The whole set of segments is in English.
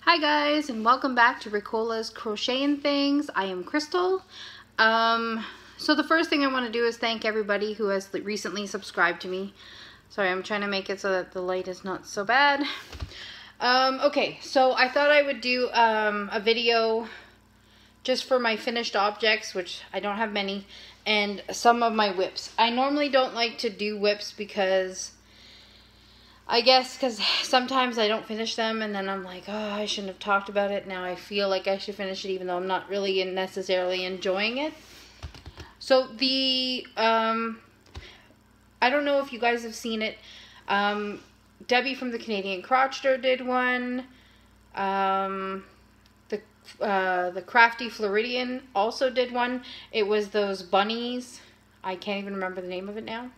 Hi guys, and welcome back to Ricola's Crochet and Things. I am Crystal. So the first thing I want to do is thank everybody who has recently subscribed to me. Sorry, I'm trying to make it so that the light is not so bad. Okay, so I thought I would do a video just for my finished objects, which I don't have many, and some of my whips. I normally don't like to do whips because sometimes I don't finish them and then I'm like, oh, I shouldn't have talked about it. Now I feel like I should finish it even though I'm not really necessarily enjoying it. So I don't know if you guys have seen it. Debbie from the Canadian Crocheter did one. The Crafty Floridian also did one. It was those bunnies. I can't even remember the name of it now.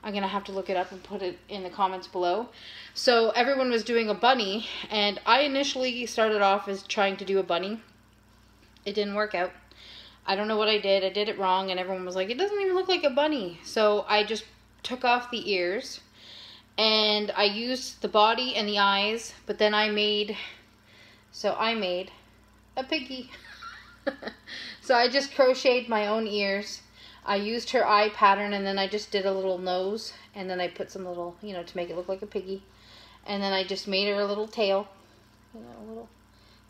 I'm going to have to look it up and put it in the comments below. So everyone was doing a bunny, and I initially started off as trying to do a bunny. It didn't work out. I don't know what I did. I did it wrong, and everyone was like, it doesn't even look like a bunny. So I just took off the ears, and I used the body and the eyes, but then I made a piggy. So I just crocheted my own ears. I used her eye pattern, and then I just did a little nose, and then I put some little, to make it look like a piggy. And then I just made her a little tail, a little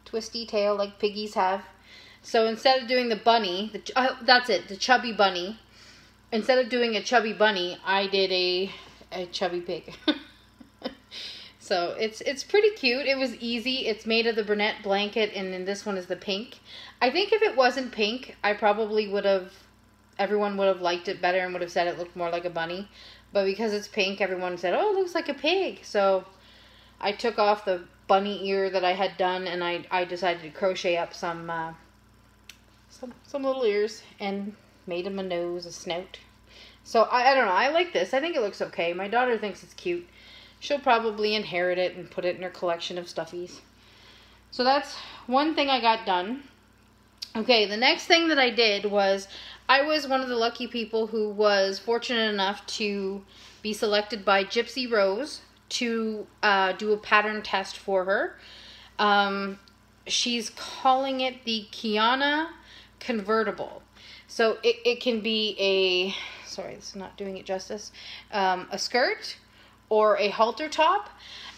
twisty tail like piggies have. So instead of doing the bunny, the chubby bunny, instead of doing a chubby bunny, I did a chubby pig. So it's pretty cute. It was easy. It's made of the brunette blanket, and then this one is the pink. I think if it wasn't pink, I probably everyone would have liked it better and would have said it looked more like a bunny. But because it's pink, everyone said, oh, it looks like a pig. So I took off the bunny ear that I had done, and I decided to crochet up some little ears and made them a nose, a snout. So I don't know. I like this. I think it looks okay. My daughter thinks it's cute. She'll probably inherit it and put it in her collection of stuffies. So that's one thing I got done. Okay, the next thing that I did was I was one of the lucky people who was fortunate enough to be selected by Gypsy Rose to do a pattern test for her. She's calling it the Kiahna Convertable. So it can be sorry, this is not doing it justice, a skirt or a halter top.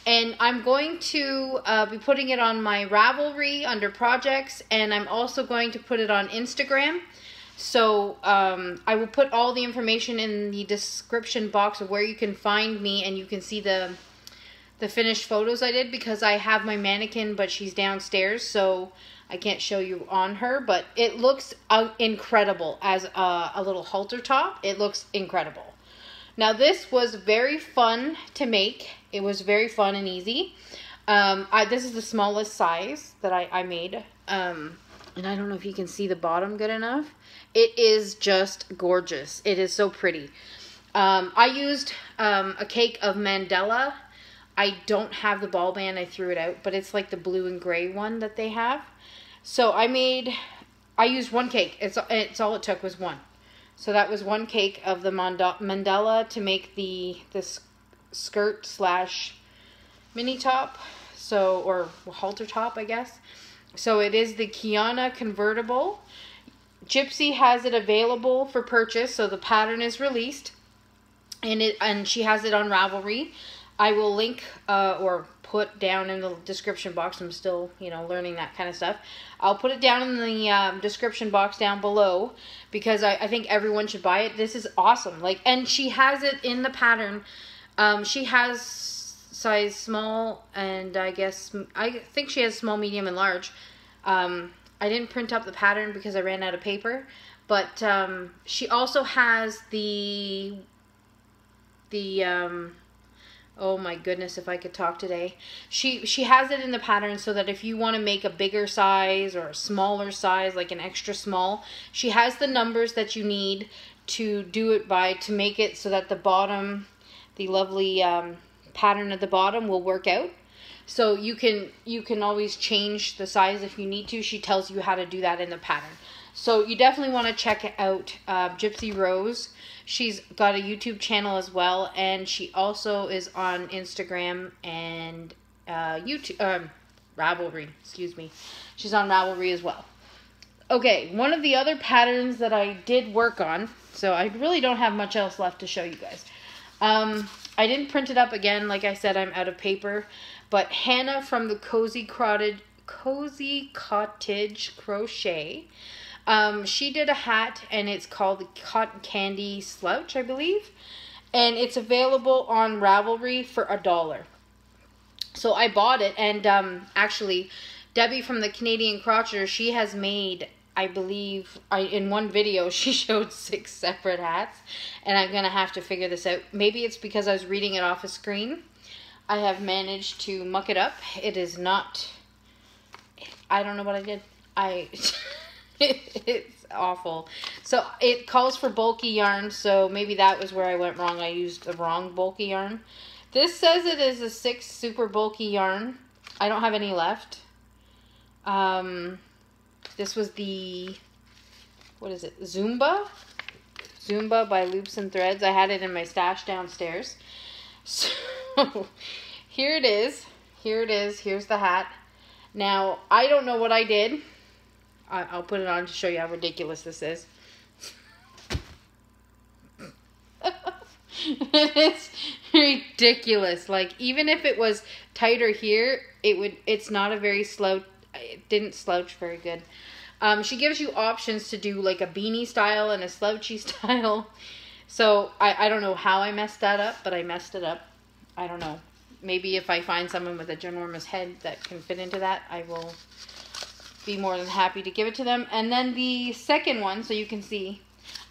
And I'm going to be putting it on my Ravelry under projects, and I'm also going to put it on Instagram. So I will put all the information in the description box of where you can find me, and you can see the finished photos I did, because I have my mannequin, but she's downstairs, so I can't show you on her. But it looks incredible as a little halter top. It looks incredible. Now this was very fun to make. It was very fun and easy. This is the smallest size that I made. And I don't know if you can see the bottom good enough. It is just gorgeous. It is so pretty. I used a cake of Mandela. I don't have the ball band. I threw it out. But it's like the blue and gray one that they have. So I used one cake. It's all it took was one. So that was one cake of the Mandela to make this skirt slash mini top, or halter top, I guess. So it is the Kiahna Convertable. Gypsy has it available for purchase, so the pattern is released, and she has it on Ravelry. I will link or put down in the description box. I'm still, learning that kind of stuff. I'll put it down in the description box down below, because I think everyone should buy it. This is awesome. And she has it in the pattern. She has size small, and I think she has small, medium, and large. I didn't print up the pattern because I ran out of paper, but she also has oh my goodness, if I could talk today. She has it in the pattern so that if you want to make a bigger size or a smaller size, like an extra small, she has the numbers that you need to do it by, to make it so that the bottom, the lovely pattern at the bottom will work out. So you can always change the size if you need to. She tells you how to do that in the pattern. So you definitely want to check out Gypsy Rose. She's got a YouTube channel as well, and she also is on Instagram and YouTube, Ravelry, excuse me. She's on Ravelry as well. Okay, one of the other patterns that I did work on, so I really don't have much else left to show you guys. I didn't print it up again. Like I said, I'm out of paper. But Hannah from the Cozy Cottage Crochet, she did a hat, and it's called the Cotton Candy Slouch, I believe. And it's available on Ravelry for $1. So I bought it, and actually, Debbie from the Canadian Crocheter, she has made, I believe, in one video, she showed 6 separate hats, and I'm going to have to figure this out. Maybe it's because I was reading it off a screen. I have managed to muck it up. It is not, I don't know what I did. It's awful. So it calls for bulky yarn, so maybe that was where I went wrong. I used the wrong bulky yarn. This says it is a 6 super bulky yarn. I don't have any left. This was the, what is it, Zumba? Zumba by Loops and Threads. I had it in my stash downstairs. So, here it is. Here it is. Here's the hat. Now, I don't know what I did. I'll put it on to show you how ridiculous this is. It's ridiculous. Like, even if it was tighter here, it's not a very slouch. It didn't slouch very good. She gives you options to do like a beanie style and a slouchy style. So I don't know how I messed that up, but I messed it up. I don't know. Maybe if I find someone with a ginormous head that can fit into that, I will be more than happy to give it to them. And then the second one, so you can see,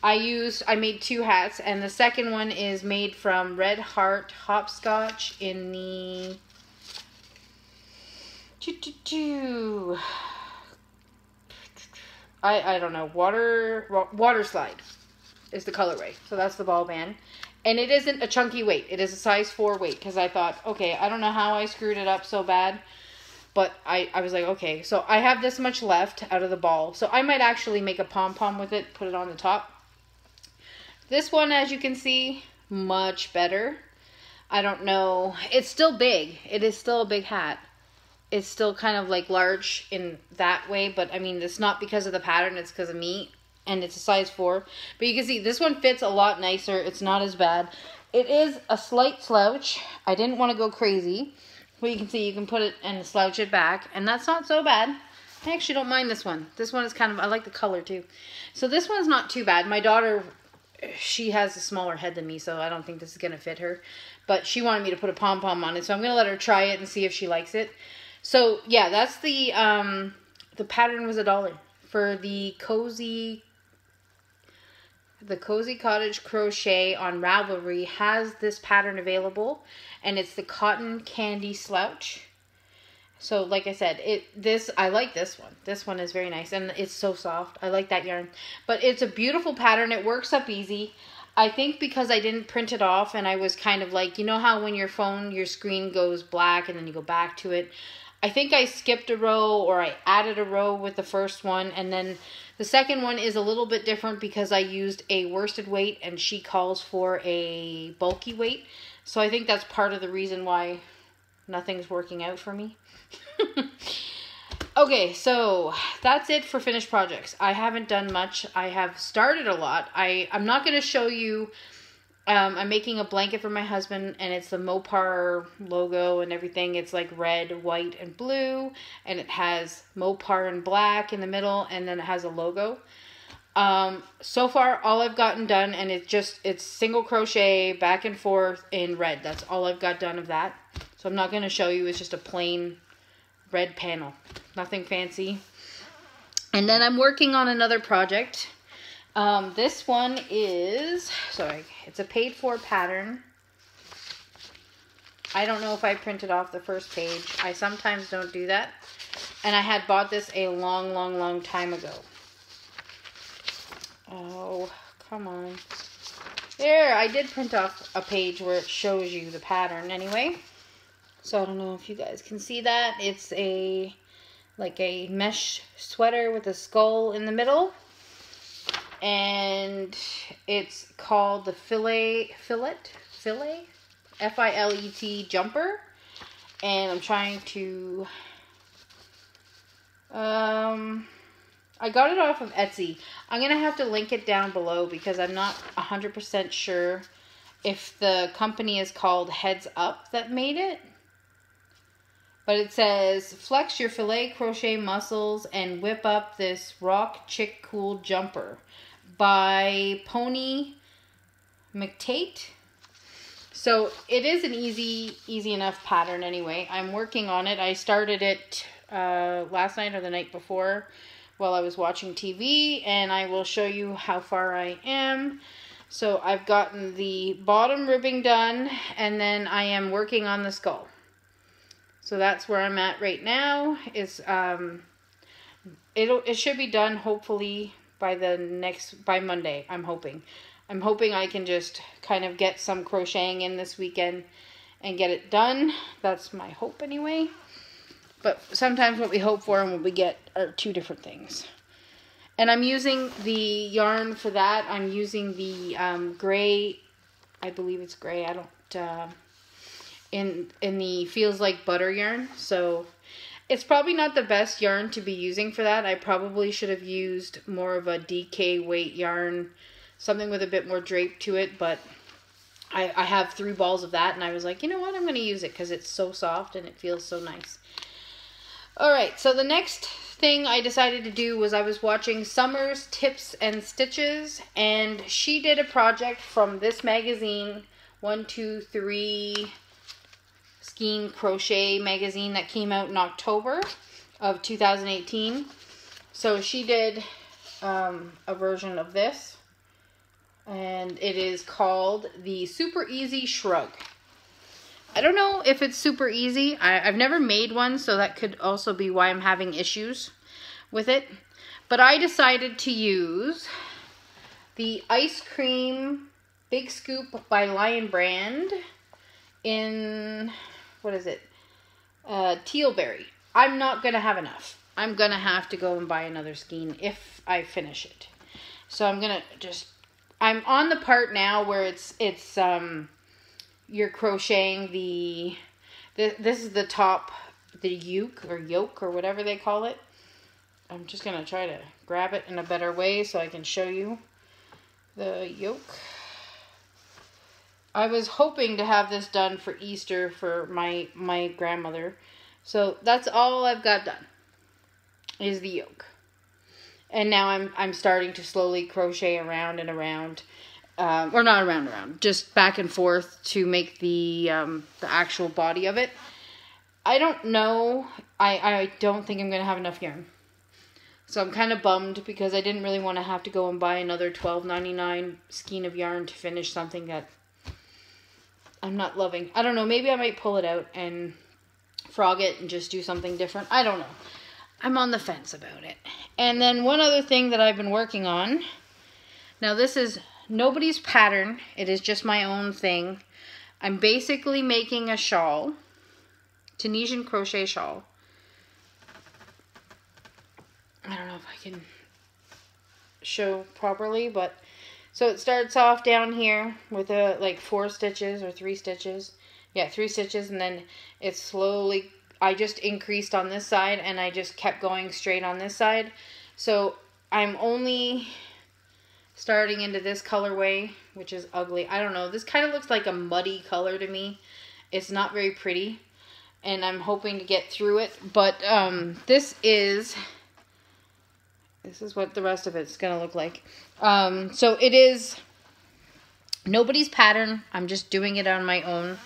I made 2 hats, and the second one is made from Red Heart Hopscotch in the I don't know, water slide is the colorway. So that's the ball band. And it isn't a chunky weight. It is a size 4 weight, because I thought, okay, I don't know how I screwed it up so bad, but I was like, okay. So I have this much left out of the ball. So I might actually make a pom-pom with it, put it on the top. This one, as you can see, much better. I don't know. It's still big. It is still a big hat. It's still kind of like large in that way, but I mean, it's not because of the pattern, it's because of me, and it's a size 4. But you can see this one fits a lot nicer. It's not as bad. It is a slight slouch. I didn't want to go crazy. But you can see you can put it and slouch it back, and that's not so bad. I actually don't mind this one. This one is kind of, I like the color too. So this one's not too bad. My daughter, she has a smaller head than me, so I don't think this is going to fit her. But she wanted me to put a pom-pom on it, so I'm going to let her try it and see if she likes it. So, yeah, that's the pattern was $1 for the Cozy Cottage Crochet on Ravelry has this pattern available, and it's the Cotton Candy Slouch. So, like I said, I like this one. This one is very nice, and it's so soft. I like that yarn. But it's a beautiful pattern. It works up easy. I think because I didn't print it off, and I was kind of like, you know how when your phone, your screen goes black, and then you go back to it. I think I skipped a row, or I added a row with the first one, and then the second one is a little bit different because I used a worsted weight, and she calls for a bulky weight. So I think that's part of the reason why nothing's working out for me. Okay, so that's it for finished projects. I haven't done much. I have started a lot. I'm not going to show you. I'm making a blanket for my husband, and it's the Mopar logo and everything. It's like red, white, and blue, and it has Mopar in black in the middle, and then it has a logo. So far, all I've gotten done, and it's single crochet back and forth in red. That's all I've got done of that. So I'm not going to show you. It's just a plain red panel. Nothing fancy. And then I'm working on another project. This one is, it's a paid for pattern. I don't know if I printed off the first page. I sometimes don't do that. And I had bought this a long time ago. Oh, come on. There, I did print off a page where it shows you the pattern anyway. So I don't know if you guys can see that. It's like a mesh sweater with a skull in the middle. And it's called the Filet, F-I-L-E-T jumper. And I'm trying to I got it off of Etsy. I'm going to have to link it down below because I'm not 100% sure if the company is called Heads Up that made it. But it says, flex your filet crochet muscles and whip up this rock chick cool jumper by Pony McTate. So it is an easy enough pattern anyway. I'm working on it. I started it last night or the night before while I was watching TV, and I will show you how far I am. So I've gotten the bottom ribbing done, and then I am working on the skull. So that's where I'm at right now. Is it should be done hopefully by Monday. I'm hoping I can just kind of get some crocheting in this weekend and get it done. That's my hope anyway. But sometimes what we hope for and what we get are two different things. And I'm using the yarn for that. I'm using the gray, I believe it's gray. I don't, in the Feels Like Butter yarn. So it's probably not the best yarn to be using for that. I probably should have used more of a DK weight yarn, something with a bit more drape to it, but I have 3 balls of that, and I was like, you know what, I'm going to use it because it's so soft and it feels so nice. Alright, so the next thing I decided to do was I was watching Summer's Tips and Stitches, and she did a project from this magazine, 123 Skein Crochet magazine that came out in October of 2018. So she did a version of this, and it is called the Super Easy Shrug. I don't know if it's super easy. I've never made one, so that could also be why I'm having issues with it. But I decided to use the Ice Cream Big Scoop by Lion Brand in, what is it? Teal Berry. I'm not going to have enough. I'm going to have to go and buy another skein if I finish it. So I'm going to I'm on the part now where you're crocheting this is the top, the yoke or whatever they call it. I'm just going to try to grab it in a better way so I can show you the yoke. I was hoping to have this done for Easter for my grandmother. So that's all I've got done is the yoke. And now I'm starting to slowly crochet around and around. Or not around, just back and forth to make the actual body of it. I don't know. I don't think I'm going to have enough yarn. So I'm kind of bummed because I didn't really want to have to go and buy another $12.99 skein of yarn to finish something that I'm not loving. I don't know. Maybe I might pull it out and frog it and just do something different. I don't know. I'm on the fence about it. And then one other thing that I've been working on. Now this is nobody's pattern. It is just my own thing. I'm basically making a shawl. Tunisian crochet shawl. I don't know if I can show properly, but so it starts off down here with like 4 stitches or 3 stitches. Yeah, 3 stitches, and then it's slowly, I just increased on this side and I just kept going straight on this side. So I'm only starting into this colorway, which is ugly. I don't know. This kind of looks like a muddy color to me. It's not very pretty, and I'm hoping to get through it. But this is what the rest of it's gonna look like. So it is nobody's pattern. I'm just doing it on my own.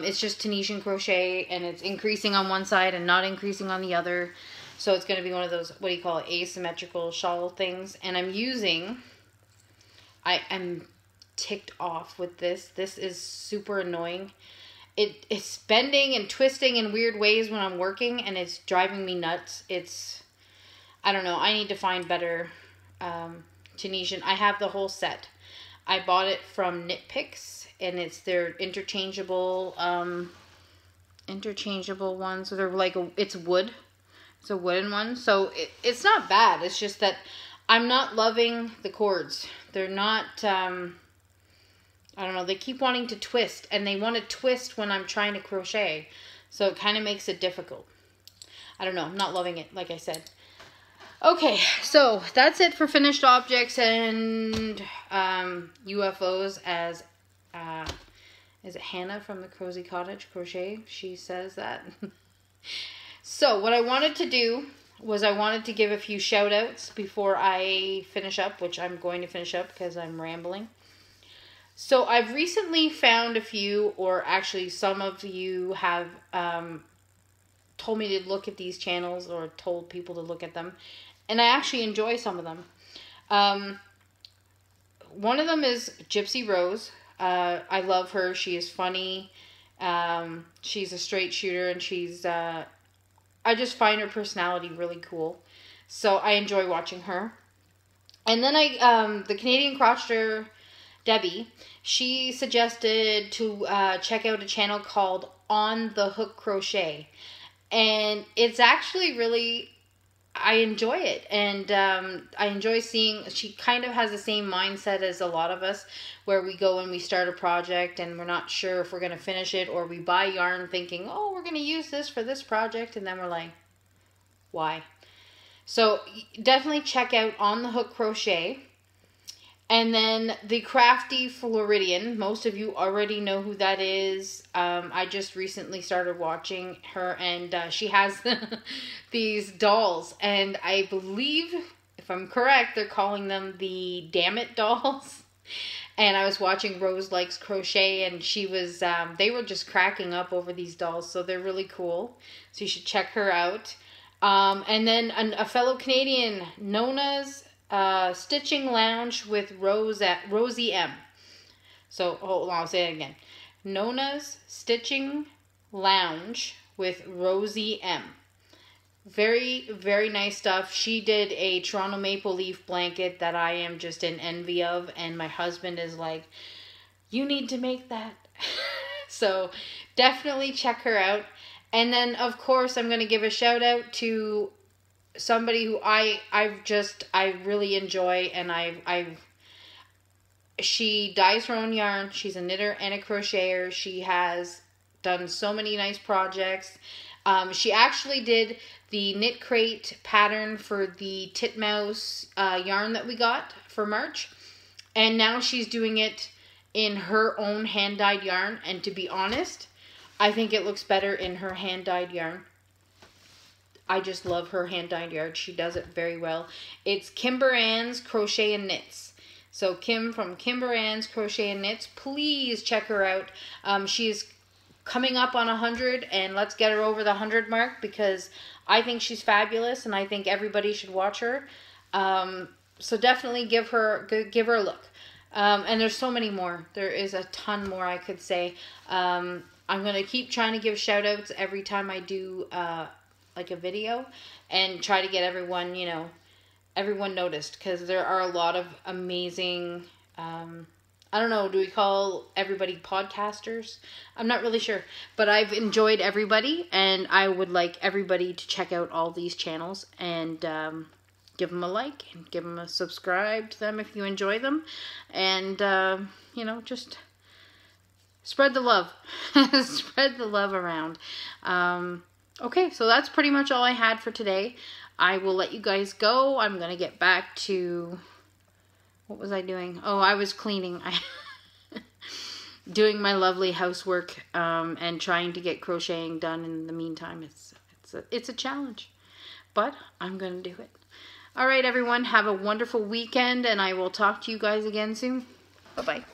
It's just Tunisian crochet, and it's increasing on one side and not increasing on the other. So it's going to be one of those, what do you call it, asymmetrical shawl things. And I'm using, I'm ticked off with this. This is super annoying. It's bending and twisting in weird ways when I'm working, and it's driving me nuts. I don't know. I need to find better Tunisian. I have the whole set. I bought it from Knit Picks, and it's their interchangeable ones. So they're like, it's wood. It's a wooden one. So it's not bad. It's just that I'm not loving the cords. They're not, I don't know. They keep wanting to twist, and they want to twist when I'm trying to crochet. So it kind of makes it difficult. I don't know. I'm not loving it, like I said. Okay, so that's it for finished objects and UFOs, as is it Hannah from the Cozy Cottage Crochet? She says that. So what I wanted to do was I wanted to give a few shout outs before I finish up, which I'm going to finish up because I'm rambling. So I've recently found a few, or actually some of you have told me to look at these channels or told people to look at them. And I actually enjoy some of them. One of them is Gypsy Rose. I love her. She is funny. She's a straight shooter, and she's... I just find her personality really cool. So I enjoy watching her. And then the Canadian crocheter, Debbie, she suggested to check out a channel called On the Hook Crochet. And it's actually really... I enjoy it, and I enjoy seeing, she kind of has the same mindset as a lot of us, where we go and we start a project and we're not sure if we're going to finish it, or we buy yarn thinking, oh, we're going to use this for this project, and then we're like, why? So definitely check out On the Hook Crochet. And then the Crafty Floridian, most of you already know who that is. I just recently started watching her, and she has these dolls. And I believe, if I'm correct, they're calling them the Damn It dolls. And I was watching Rose Likes Crochet, and she was, they were just cracking up over these dolls. So they're really cool. So you should check her out. And then a fellow Canadian, Nonna's Stitching Lounge with Rosie Em. So hold on, I'll say it again. Nonna's Stitching Lounge with Rosie Em. Very, very nice stuff. She did a Toronto maple leaf blanket that I am just in envy of, and my husband is like, you need to make that. So definitely check her out. And then of course I'm going to give a shout out to somebody who I really enjoy, and she dyes her own yarn. She's a knitter and a crocheter. She has done so many nice projects. She actually did the knit crate pattern for the titmouse yarn that we got for March, and now she's doing it in her own hand dyed yarn. And to be honest, I think it looks better in her hand dyed yarn. I just love her hand-dyed yarn. She does it very well. It's Kimberannes Crochet and Knits. So Kim from Kimberannes Crochet and Knits, please check her out. She's coming up on 100, and let's get her over the 100 mark, because I think she's fabulous, and I think everybody should watch her. So definitely give her a look. And there's so many more. There is a ton more I could say. I'm going to keep trying to give shout-outs every time I do like a video, and try to get everyone, everyone noticed, because there are a lot of amazing, I don't know, do we call everybody podcasters? I'm not really sure, but I've enjoyed everybody, and I would like everybody to check out all these channels, and give them a like, and give them a subscribe to them if you enjoy them, and, just spread the love, spread the love around. Okay, so that's pretty much all I had for today. I will let you guys go. I'm going to get back to... What was I doing? Oh, I was cleaning. Doing my lovely housework and trying to get crocheting done in the meantime. It's a challenge, but I'm going to do it. All right, everyone. Have a wonderful weekend, and I will talk to you guys again soon. Bye-bye.